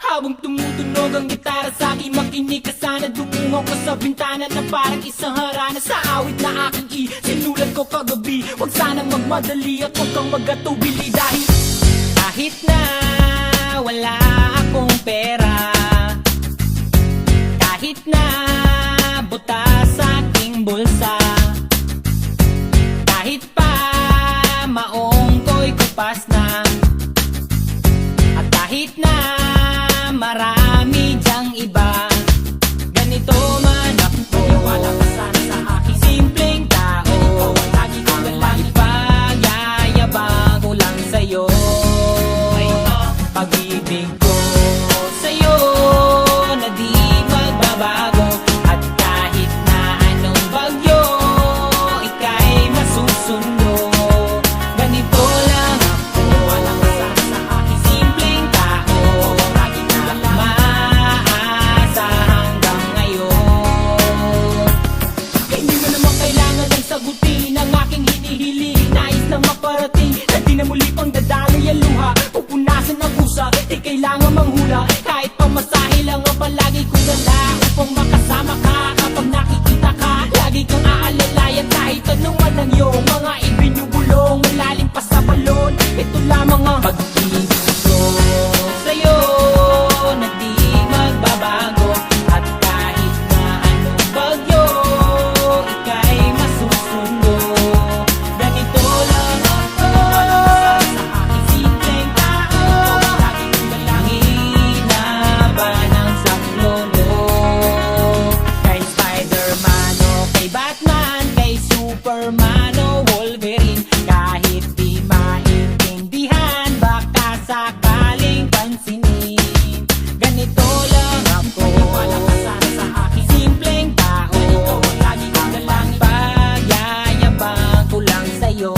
Habang tumutunog ang gitara sa akin, makinig ka sana. Dumungaw ko sa bintana na parang isang harana. Sa awit na aking sinulat ko kagabi, huwag sanang magmadali at huwag kang magatubili. Dahil kahit na wala akong pera, kahit na butas sa aking bulsa, kahit pa maong ko'y kupas na, at kahit na marami dyang iba, ganito man ako. Wala ka sana sa aking simpleng tao. Lagi ko lang ipagyayabang ko lang sa'yo. Pag-ibig ko sa'yo na di magbabago. At kahit na anong bagyo, ika'y masusundo. Ganito lang ako. Wala ka sana sa aking simpleng tao. Lagi ko lang maasa hanggang ngayon. Kaya hindi mo naman kailangan ng sagutin ang aking hinihiling. Nais lang maparating na di na muli pang dadaloy ang luha. Pupunasan ang pusa, di kailangan manghula. Kahit pamasahe lang ang palagi kong dala upang makasama ka. Kapag nakikita ka, lagi kang aalalayan. Kahit anuman ang iyong mga ibinubulong, malalim pa sa balon, ito lamang ang pag-ibig ko sa'yo na di magbabago. At kahit na anong bagyo, ika'y masusundo. Ganito lang ako sa aking simpleng tao. Lagi kong dalangin na ba ng saklolo. Kay Spider-Man o kay Batman, kay Superman o Wolverine, kahit di maintindihan, baka sakaling pansinin. Ganito lang ako. Wala ka sana sa aking simpleng tao. Lagi kong dalangin, pagyayabang ko lang sa'yo.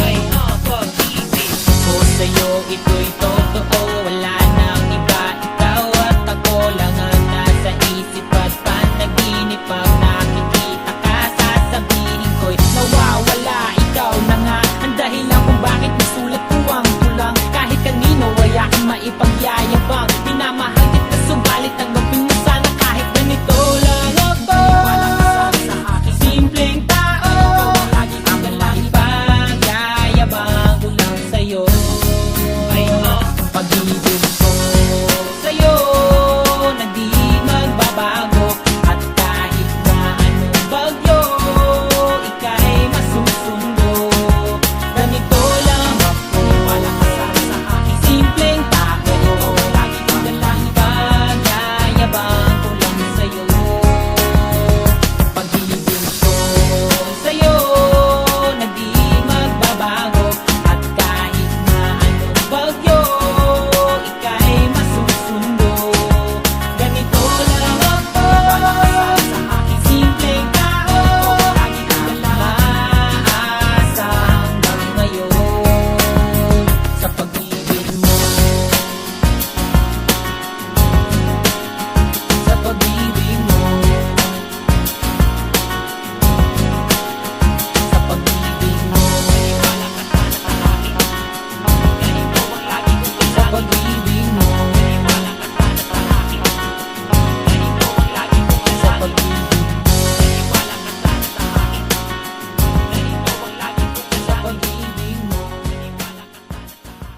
Ay, pag-ibig ko sa'yo, ito'y totoo. Wala nang iba, ikaw at ako lang ang nasa isip at panaginip. Pag nakikita ka, sasabihin ko'y nawawala. Ikaw na nga ang dahilan kung bakit nasulat ko ang tulang. Kahit kanino ay aking maipagyayabang. Minamahal kita subalit tanggapin mo sana kahit ganito lang ako. Wala ka sana sa aking simpleng tao. Lagi kang dalangin, pagyayabang ko lang sa'yo.